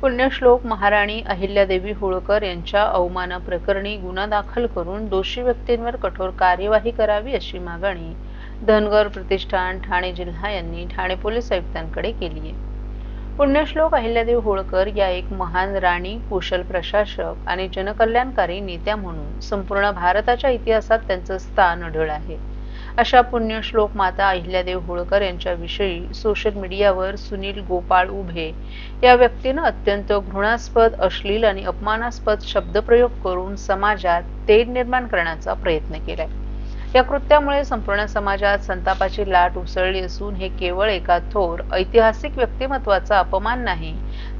पुण्यश्लोक महाराणी अहिल्यादेवी होळकर यांच्या अवमानाप्रकरणी गुन्हा दाखल करून दोषी व्यक्तींवर कठोर कार्यवाही करावी अशी मागणी धनगर प्रतिष्ठान ठाणे जिल्हा यांनी ठाणे पोलीस आयुक्तांकडे केली आहे। पुण्यश्लोक अहिल्यादेवी होळकर या एक महान राणी, कुशल प्रशासक आणि जनकल्याणकारी नेत्या म्हणून संपूर्ण भारताच्या इतिहासात त्यांचे स्थान अढळ आहे। अशा पुण्यश्लोक माता अहिल्यादेवी होळकर यांच्याविषयी सोशल मीडियावर सुनील गोपाळ उभे या व्यक्तीने अत्यंत घृणास्पद, अश्लील आणि अपमानास्पद शब्दप्रयोग करून समाजात तेढ निर्माण करण्याचा प्रयत्न केलाय। या कृत्यामुळे संपूर्ण समाजात संतापाची लाट उसळली असून हे केवळ एका थोर ऐतिहासिक व्यक्तिमत्वाचा अपमान नाही,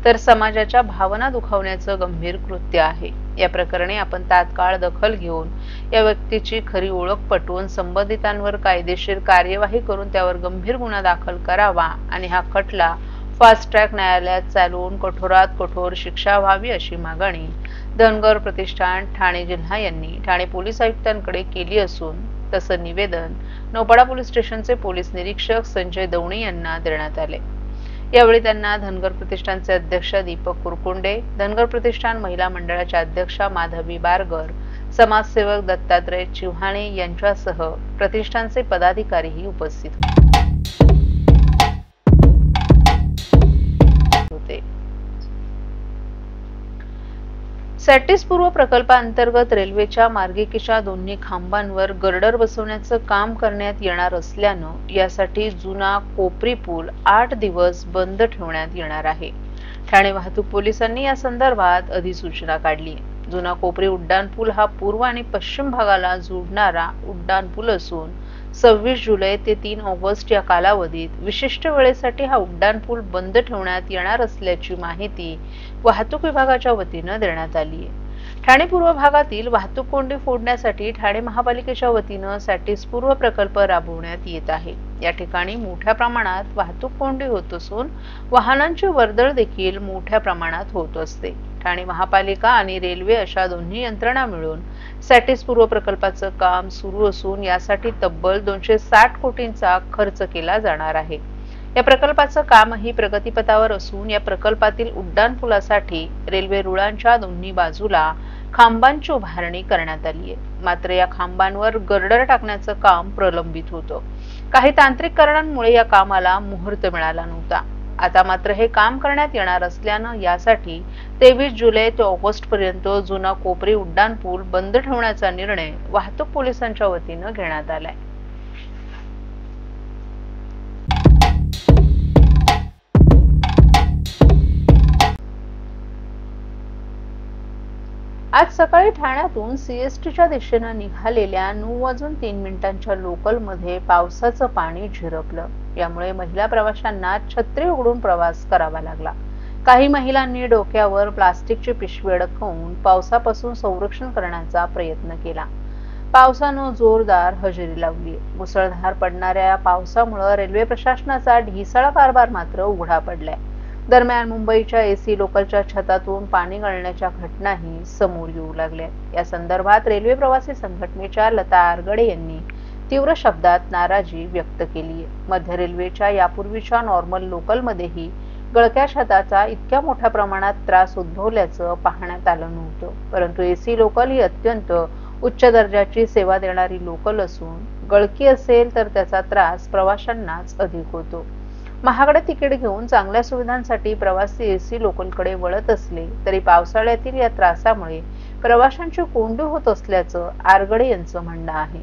तर समाजाच्या भावना दुखावण्याचं गंभीर कृत्य आहे। या प्रकरणी आपण तात्काळ दखल घेऊन या व्यक्तीची खरी ओळख पटवून संबंधितांवर कायदेशीर कार्यवाही करून त्यावर गंभीर गुन्हा दाखल करावा आणि हा खटला फास्ट ट्रॅक न्यायालयात चालवून कठोरात कठोर शिक्षा व्हावी अशी मागणी धनगर प्रतिष्ठान ठाणे जिल्हा यांनी ठाणे पोलीस आयुक्तांकडे केली असून तसं निवेदन नौपाडा पोलीस स्टेशनचे पोलीस निरीक्षक संजय दवणे यांना देण्यात आले। यावेळी त्यांना धनगर प्रतिष्ठानचे अध्यक्ष दीपक कुरकुंडे, धनगर प्रतिष्ठान महिला मंडळाच्या अध्यक्षा माधवी बारगर, समाजसेवक दत्तात्रय चिव्हाणे यांच्यासह प्रतिष्ठानचे पदाधिकारीही उपस्थित होते। सॅटिस पूर्व प्रकल्पाअंतर्गत रेल्वेच्या मार्गिकेच्या दोन्ही खांबांवर गर्डर बसवण्याचं काम करण्यात येणार असल्यानं यासाठी जुना कोपरी पूल 8 दिवस बंद ठेवण्यात येणार आहे। ठाणे वाहतूक पोलिसांनी या संदर्भात अधिसूचना काढली आहे। जुना कोपरी उड्डाण पूल हा पूर्व आणि पश्चिम भागाला जोडणारा उड्डाण पूल असून 26 जुलै ते 3 ऑगस्ट या कालावधीत विशिष्ट वेळेसाठी हा उड्डाण पूल बंद ठेवण्यात येणार असल्याची माहिती वाहतूक विभागाच्या वतीने देण्यात आली आहे। ठाणे पूर्व भागातील वाहतूक कोंडी फोडण्यासाठी ठाणे महापालिकेच्या वतीने सॅटिस पूर्व प्रकल्प राबवण्यात येत आहे। या ठिकाणी मोठ्या प्रमाणात वाहतूक कोंडी होत असून वाहनांची वर्दळ देखील मोठ्या प्रमाणात होत असते। ठाणे महापालिका आणि रेल्वे अशा दोन्ही यंत्रणा मिळून सॅटिस पूर्व प्रकल्पाचं काम सुरू असून यासाठी तब्बल 260 कोटींचा खर्च केला जाणार आहे। या प्रकल्पाचं कामही प्रगतीपथावर असून या प्रकल्पातील उड्डाण पुलासाठी रेल्वे रुळांच्या दोन्ही बाजूला खांबांची उभारणी करण्यात आली आहे। मात्र या खांबांवर गर्डर टाकण्याचं काम प्रलंबित होतं। काही तांत्रिक कारणांमुळे या कामाला मुहूर्त मिळाला नव्हता। आता मात्र हे काम करण्यात येणार असल्यानं यासाठी 23 जुलै ते ऑगस्ट पर्यंत जुना कोपरी उड्डाण पूल बंद ठेवण्याचा निर्णय वाहतूक पोलिसांच्या वतीने घेण्यात आलाय। आज सकाळी ठाण्यातून सीएसटीच्या दिशेने निघालेल्या 9:03 लोकलमध्ये पावसाचं पाणी झिरपलं। यामुळे महिला प्रवाशांना छत्री उघडून प्रवास करावा लागला। काही महिलांनी डोक्यावर प्लास्टिकची पिशवी अडकवून पावसापासून संरक्षण करण्याचा प्रयत्न केला। पावसानं जोरदार हजेरी लावली। मुसळधार पडणाऱ्या पावसामुळे रेल्वे प्रशासनाचा ढिसाळ कारभार मात्र उघडा पडलाय। दरम्यान मुंबईच्या एसी लोकलच्या छतातून पाणी गळण्याच्या घटनाही समोर येऊ लागल्या। या संदर्भात रेल्वे प्रवासी संघटनेच्या लता आरगडे यांनी तीव्र शब्दात नाराजी व्यक्त केली आहे। मध्य रेल्वेच्या यापूर्वीच्या नॉर्मल लोकलमध्येही गळक्या छताचा इतक्या मोठ्या प्रमाणात त्रास उद्भवल्याचं पाहण्यात आलं नव्हतं, परंतु एसी लोकल ही अत्यंत उच्च दर्जाची सेवा देणारी लोकल असून गळकी असेल तर त्याचा त्रास प्रवाशांनाच अधिक होतो। महागडे तिकीट घेऊन चांगल्या सुविधांसाठी प्रवासी एसी लोकलकडे वळत असले तरी पावसाळ्यातील या त्रासामुळे प्रवाशांची कोंडी होत असल्याचं आरगडे यांचं म्हणणं आहे।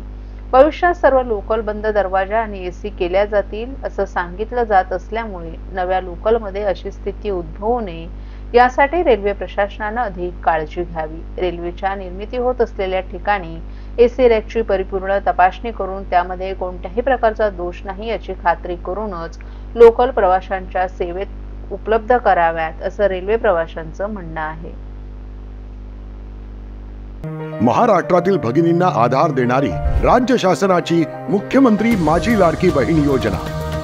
भविष्यात सर्व लोकल बंद दरवाजा आणि एसी केल्या जातील असं सांगितलं जात असल्यामुळे नव्या लोकलमध्ये अशी स्थिती उद्भवू नये यासाठी रेल्वे प्रशासनाने अधिक काळजी घ्यावी। रेल्वेच्या निर्मिती होत असलेल्या ठिकाणी एसी रॅकची परिपूर्ण तपासणी करून त्यामध्ये कोणत्याही प्रकारचा दोष नाही याची खात्री करूनच लोकल प्रवाशांच्या सेवेत उपलब्ध कराव्यात असं रेल्वे प्रवाशांचं म्हणणं आहे। महाराष्ट्रातील भगिनींना आधार देणारी राज्य शासनाची मुख्यमंत्री माझी लाडकी बहीण योजना।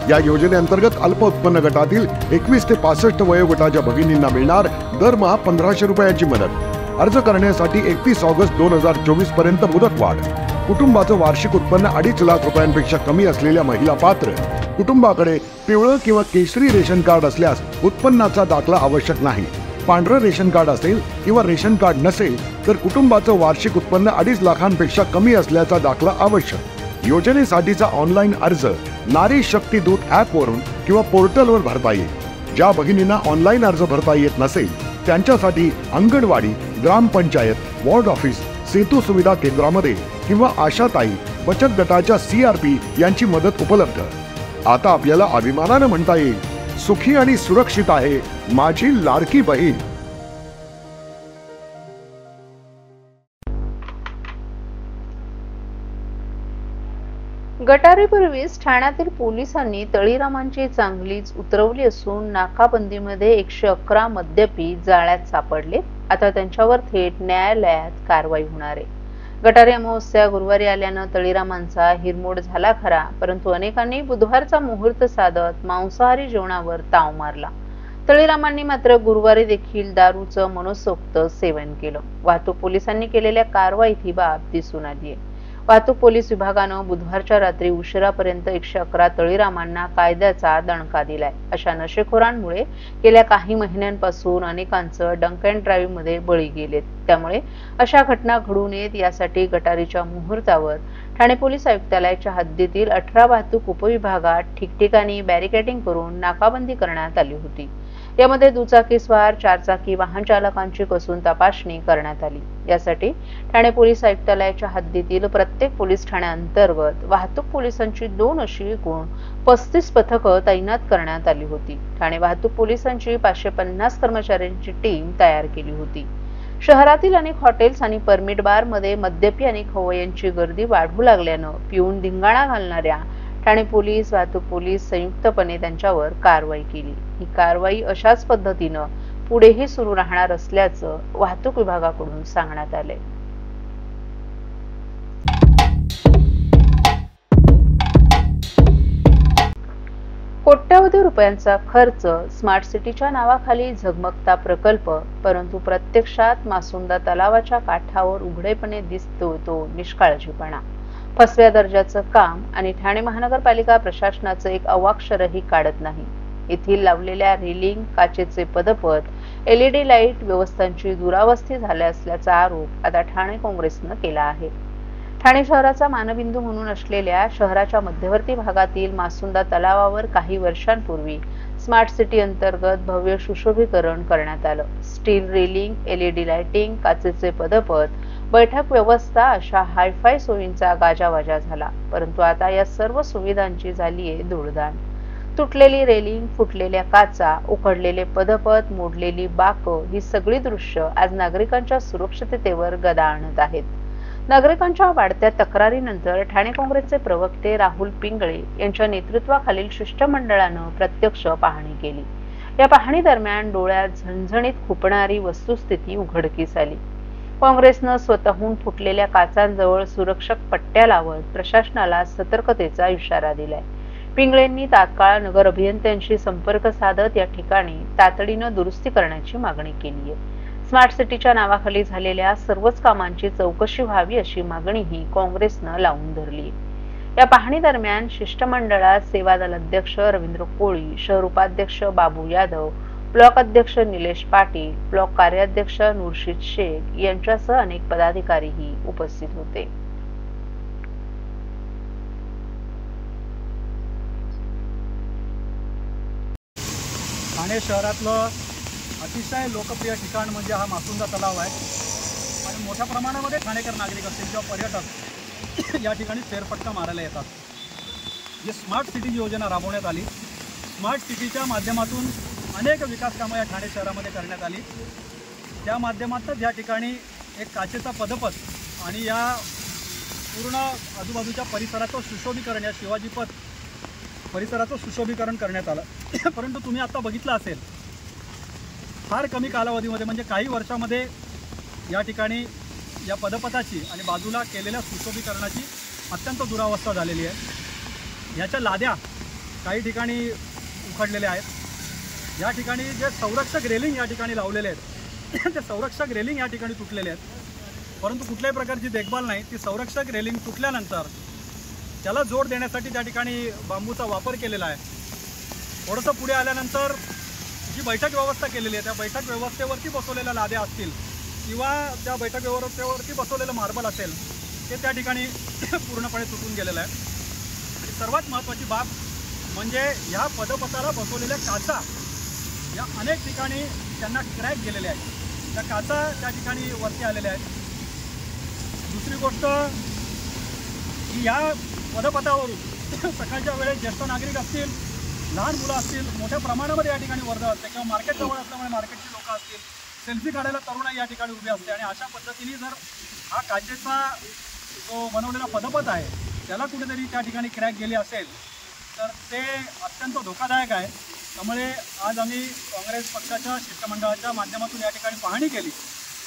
या योजनेअंतर्गत अल्प उत्पन्न गटातील 21 ते 65 वयोगटाच्या भगिनींना मिळणार दरमहा 1500 रुपयांची मदत। अर्ज करण्यासाठी 31 ऑगस्ट 2024 पर्यंत मुदतवाढ। कुटुंबाचं वार्षिक उत्पन्न 2.5 लाख रुपयांपेक्षा कमी असलेल्या महिला पात्र। कुटुंबाकडे पिवळं किंवा केशरी रेशन कार्ड असल्यास उत्पन्नाचा दाखला आवश्यक नाही। पांढरं रेशन कार्ड असेल किंवा रेशन कार्ड नसेल तर कुटुंबाचं वार्षिक उत्पन्न 2.5 लाखांपेक्षा कमी असल्याचा दाखला आवश्यक। योजनेसाठीचा ऑनलाईन अर्ज नारी शक्ती दूत ॲप वरून किंवा पोर्टलवर भरता येईल। ज्या भगिनींना ऑनलाईन अर्ज भरता येत नसेल त्यांच्यासाठी अंगणवाडी, ग्रामपंचायत, वॉर्ड ऑफिस, सेतू सुविधा केंद्रामध्ये किंवा आशाताई बचत गटाच्या CRP यांची मदत उपलब्ध। आता आपल्याला अभिमानाने म्हणता येईल, सुखी आणि सुरक्षित आहे माझी लाडकी बहीण। गटारीपूर्वीच ठाण्यातील पोलिसांनी तळीरामांची चांगलीच उतरवली असून नाकाबंदीमध्ये 111 मद्यपी जाळ्यात सापडले। आता त्यांच्यावर थेट न्यायालयात कारवाई होणार आहे। गटारी अमावस्या गुरुवारी आल्यानं तळीरामांचा हिरमोड झाला खरा, परंतु अनेकांनी बुधवारचा मुहूर्त साधत मांसाहारी जेवणावर ताव मारला। तळीरामांनी मात्र गुरुवारी देखील दारूचं मनसोक्त सेवन केलं। वाहतूक पोलिसांनी केलेल्या कारवाईत ही बाब दिसून आली आहे। वाहतूक पोलीस विभागानं बुधवारच्या रात्री उशिरापर्यंत 111 तळीरामांना कायद्याचा दणका दिलाय। अशा नशेखोरांमुळे गेल्या काही महिन्यांपासून अनेकांचं डंक अँड ड्राईव्ह मध्ये बळी गेलेत। त्यामुळे अशा घटना घडू नयेत यासाठी गटारीच्या मुहूर्तावर ठाणे पोलीस आयुक्तालयाच्या हद्दीतील 18 वाहतूक उपविभागात ठिकठिकाणी बॅरिकेडिंग करून नाकाबंदी करण्यात आली होती। यामध्ये दुचाकीस्वार, चारचाकी वाहन चालकांची कसून तपासणी करण्यात आली। यासाठी ठाणे पोलीस आयुक्तालयाच्या हद्दीतील प्रत्येक पोलीस ठाण्याअंतर्गत वाहतूक पोलिसांची 2 अशी एकूण 35 पथकं तैनात करण्यात आली होती। ठाणे वाहतूक पोलिसांची 550 कर्मचाऱ्यांची टीम तयार केली होती। शहरातील अनेक हॉटेल्स आणि परमिट बार मध्ये मद्यपी आणि खवय्यांची गर्दी वाढू लागल्यानं पिऊन धिंगाणा घालणाऱ्या ठाणे पोलीस, वाहतूक पोलीस संयुक्तपणे त्यांच्यावर कारवाई केली। ही कारवाई अशाच पद्धतीनं पुढेही सुरू राहणार असल्याचं वाहतूक विभागाकडून सांगण्यात आले। कोट्यवधी रुपयांचा खर्च, स्मार्ट सिटीच्या नावाखाली झगमगता प्रकल्प, परंतु प्रत्यक्षात मासुंदा तलावाच्या काठावर उघडेपणे दिसतो तो निष्काळजीपणा, फसव्या दर्जाचं काम आणि ठाणे महानगरपालिका प्रशासनाचं एक अवाक्षरही काढत नाही। येथील लावलेल्या रेलिंग, काचेचे पदपथ, LED लाईट व्यवस्थांची दुरावस्थी झाल्या असल्याचा आरोप आता ठाणे काँग्रेसनं केला आहे। ठाणे शहराचा मानबिंदू म्हणून असलेल्या शहराच्या मध्यवर्ती भागातील मासुंदा तलावावर काही वर्षांपूर्वी स्मार्ट सिटी अंतर्गत भव्य सुशोभीकरण करण्यात आलं। स्टील रेलिंग, LED लाइटिंग, काचेचे पदपथ, बैठक व्यवस्था अशा हायफाय सोयींचा गाजावाजा झाला, परंतु आता या सर्व सुविधांची झालीये धूळदाण। तुटलेली रेलिंग, फुटलेल्या काचा, उखडलेले पदपथ, मोडलेली बाकं ही सगळी दृश्य आज नागरिकांच्या सुरक्षिततेवर गदा आणत आहेत। नागरिकांच्या वाढत्या तक्रारीनंतर ठाणे काँग्रेसचे प्रवक्ते राहुल पिंगळे यांच्या नेतृत्वाखालील शिष्टमंडळानं प्रत्यक्ष पाहणी केली। या पाहणी दरम्यान डोळ्यात झणझणीत खुपणारी वस्तुस्थिती उघडकीस आली। काँग्रेसनं स्वतःहून फुटलेल्या काचांजवळ सुरक्षक पट्ट्या लावत प्रशासनाला सतर्कतेचा इशारा दिलाय। पिंगळेंनी तात्काळ नगर अभियंत्यांशी संपर्क साधत या ठिकाणी तातडीनं दुरुस्ती करण्याची मागणी केली आहे। स्मार्ट सिटीच्या नावाखाली झालेल्या सर्वच कामांची चौकशी व्हावी अशी मागणीही काँग्रेसनं लावून धरली। या पाहणी दरम्यान शिष्टमंडळात सेवादल अध्यक्ष रवींद्र कोळी, शहर उपाध्यक्ष बाबू यादव, ब्लॉक अध्यक्ष निलेश पाटील, ब्लॉक कार्याध्यक्ष नुरशीद शेख यांच्यासह अनेक पदाधिकारीही उपस्थित होते। ठाणे शहरातलं अतिशय लोकप्रिय ठिकाण म्हणजे हा मासुंदा तलाव आहे आणि मोठ्या प्रमाणामध्ये ठाणेकर नागरिक असतील किंवा पर्यटक या ठिकाणी फेरफटका मारायला येतात। जी स्मार्ट सिटी योजना राबवण्यात आली, स्मार्ट सिटीच्या माध्यमातून अनेक विकास कामं या ठाणे शहरामध्ये करण्यात आली। त्या माध्यमातून या ठिकाणी एक काचेचा पदपथ आणि या पूर्ण आजूबाजूच्या परिसराचं सुशोभीकरण, या शिवाजी पथ परिसराचं सुशोभीकरण करण्यात आलं। परंतु तुम्ही आता बघितलं असेल, फार कमी कालावधीमध्ये म्हणजे काही वर्षामध्ये या ठिकाणी या पदपथाची आणि बाजूला केलेल्या सुशोभीकरणाची अत्यंत दुरावस्था झालेली आहे। याच्या लाद्या काही ठिकाणी उखडलेल्या आहेत। या ठिकाणी जे संरक्षक रेलिंग या ठिकाणी लावलेले आहेत ते संरक्षक रेलिंग या ठिकाणी तुटलेले आहेत, परंतु कुठल्याही प्रकारची देखभाल नाही। ती संरक्षक रेलिंग तुटल्यानंतर त्याला जोड देण्यासाठी त्या ठिकाणी बांबूचा वापर केलेला आहे। थोडंसं पुढे आल्यानंतर जी जी बैठक व्यवस्था केलेली आहे त्या बैठक व्यवस्थेवरती बसवलेल्या लाद्या असतील किंवा त्या बैठक व्यवस्थेवरती बसवलेलं मार्बल असेल ते त्या ठिकाणी पूर्णपणे तुटून गेलेलं आहे. आणि सर्वात महत्त्वाची बाब म्हणजे ह्या पदपथाला बसवलेल्या काचा या अनेक ठिकाणी त्यांना क्रॅक गेलेल्या आहेत. त्या काचा त्या ठिकाणी वरती आलेल्या आहेत. दुसरी गोष्ट की या पदपथावरून सकाळच्या वेळेस ज्येष्ठ नागरिक असतील, लहान मुलं असतील, मोठ्या प्रमाणामध्ये या ठिकाणी वर्दळ असते किंवा मार्केट जवळ असल्यामुळे मार्केटची लोकं असतील, सेल्फी काढायला तरुणाई या ठिकाणी उभी असते. आणि अशा पद्धतीने जर हा काचेचा जो बनवलेला पदपथ आहे त्याला कुठेतरी त्या ठिकाणी क्रॅक गेली असेल तर ते अत्यंत धोकादायक आहे. त्यामुळे आज आम्ही काँग्रेस पक्षाच्या शिष्टमंडळाच्या माध्यमातून या ठिकाणी पाहणी केली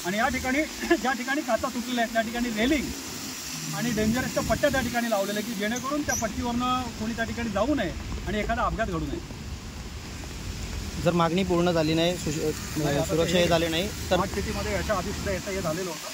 आणि या ठिकाणी ज्या ठिकाणी काचा तुटलेल्या आहेत त्या ठिकाणी रेलिंग आणि डेंजरसच्या पट्ट्या त्या ठिकाणी लावलेल्या की जेणेकरून त्या पट्टीवरनं कोणी त्या ठिकाणी जाऊ नये आणि एखादा अपघात घडू नये. जर मागणी पूर्ण झाली नाही, सुरक्षा हे झाली नाही तर स्मार्ट सिटीमध्ये याच्या आधी सुद्धा हे झालेलं होतं.